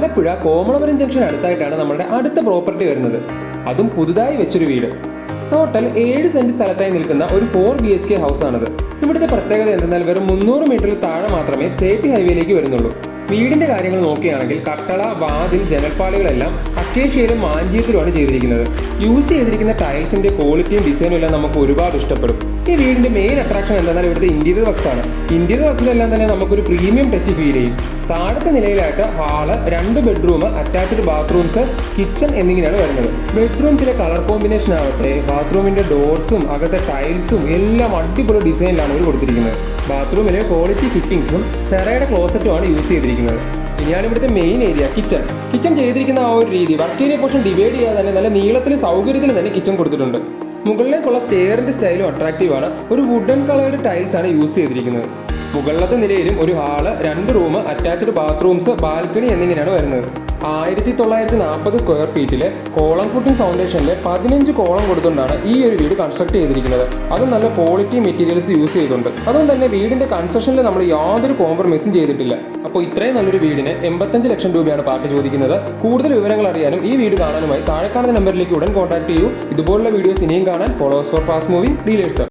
Alappuzha Komalapuram junction അടുത്തായിട്ടാണ് നമ്മുടെ അടുത്ത property വരുന്നത്. അതും പുതുതായി വെച്ചൊരു വീട്. ടോട്ടൽ 7 സെന്റ് സ്ഥലത്തായി നിൽക്കുന്ന ഒരു 4 BHK ഹൗസ് ആണത്. ഇവിടുത്തെ പ്രത്യേകത എന്തെന്നാൽ വെറും 300 മീറ്ററിൽ താഴെ മാത്രമേ സ്റ്റേറ്റ് ഹൈവേയിലേക്ക് വരുന്നുള്ളൂ. വീടിന്റെ കാര്യങ്ങൾ നോക്കുകയാണെങ്കിൽ കട്ടള, വാതിൽ, ജനൽപ്പാളികളെല്ലാം അക്കേഷ്യയിലും മാഞ്ചിയത്തിലുമാണ് ചെയ്തിരിക്കുന്നത്. യൂസ് ചെയ്തിരിക്കുന്ന ടൈൽസിന്റെ ക്വാളിറ്റിയും ഡിസൈനും എല്ലാം നമുക്ക് ഒരുപാട് ഇഷ്ടപ്പെടും. ഈ വീടിന്റെ മെയിൻ അട്രാക്ഷൻ എന്തെന്നാൽ ഇവിടുത്തെ ഇന്റീരിയർ വർക്ക്സ് ആണ്. ഇന്റീരിയർ വർക്ക്സിലെല്ലാം തന്നെ നമുക്കൊരു പ്രീമിയം ടച്ച് ഫീൽ ചെയ്യും. താഴത്തെ നിലയിലായിട്ട് hall, 2 bedroom, attached bathrooms, kitchen എന്നിങ്ങനെയാണ് വരുന്നത്. ബെഡ്റൂംസിലെ കളർ കോമ്പിനേഷൻ ആവട്ടെ, ബാത്റൂമിന്റെ ഡോർസും അകത്തെ ടൈൽസും എല്ലാം അടിപൊളി ഡിസൈനിലാണ് ഇവർ കൊടുത്തിരിക്കുന്നത്. ബാത്റൂമിലെ ക്വാളിറ്റി ഫിറ്റിംഗ്സും സെറയുടെ ക്ലോസറ്റുമാണ് യൂസ് ചെയ്തിരിക്കുന്നത്. ഇനിയാണ് ഇവിടുത്തെ മെയിൻ ഏരിയ കിച്ചൺ ചെയ്തിരിക്കുന്ന ആ ഒരു രീതി വർക്ക് ഏരിയ പോർഷൻ ഡിവൈഡ് ചെയ്യാതെ തന്നെ നല്ല നീളത്തിൽ സൗകര്യത്തിൽ തന്നെ കിച്ചൺ കൊടുത്തിട്ടുണ്ട്. മുകളിലേക്കുള്ള സ്റ്റെയറിന്റെ സ്റ്റൈലും അട്രാക്റ്റീവ് ആണ്. ഒരു വുഡൻ കളേർഡ് ടൈൽസ് ആണ് യൂസ് ചെയ്തിരിക്കുന്നത്. മുകളിലത്തെ നിലയിലും ഒരു hall, 2 room, attached bathrooms, balcony എന്നിങ്ങനെയാണ് വരുന്നത്. 1940 സ്ക്വയർ ഫീറ്റിലെ കോളം ഫുട്ടിംഗ് ഫൗണ്ടേഷനിലെ 15 കോളം കൊടുത്തുകൊണ്ടാണ് ഈ ഒരു വീട് കൺസ്ട്രക്ട് ചെയ്തിരിക്കുന്നത്. അതും നല്ല ക്വാളിറ്റി മെറ്റീരിയൽസ് യൂസ് ചെയ്തുകൊണ്ട്. അതുകൊണ്ട് തന്നെ വീടിന്റെ കൺസ്ട്രക്ഷനിൽ നമ്മൾ യാതൊരു കോംപ്രമൈസും ചെയ്തിട്ടില്ല. അപ്പോൾ ഇത്രയും നല്ലൊരു വീടിന് 85 ലക്ഷം രൂപയാണ് പാർട്ടി ചോദിക്കുന്നത്. കൂടുതൽ വിവരങ്ങൾ അറിയാനും ഈ വീട് കാണാനുമായി താഴെ കാണുന്ന നമ്പറിലേക്ക് ഉടൻ കോൺടാക്ട് ചെയ്യൂ. ഇതുപോലുള്ള വീഡിയോസ് ഇനിയും കാണാൻ followers for fast moving dealers.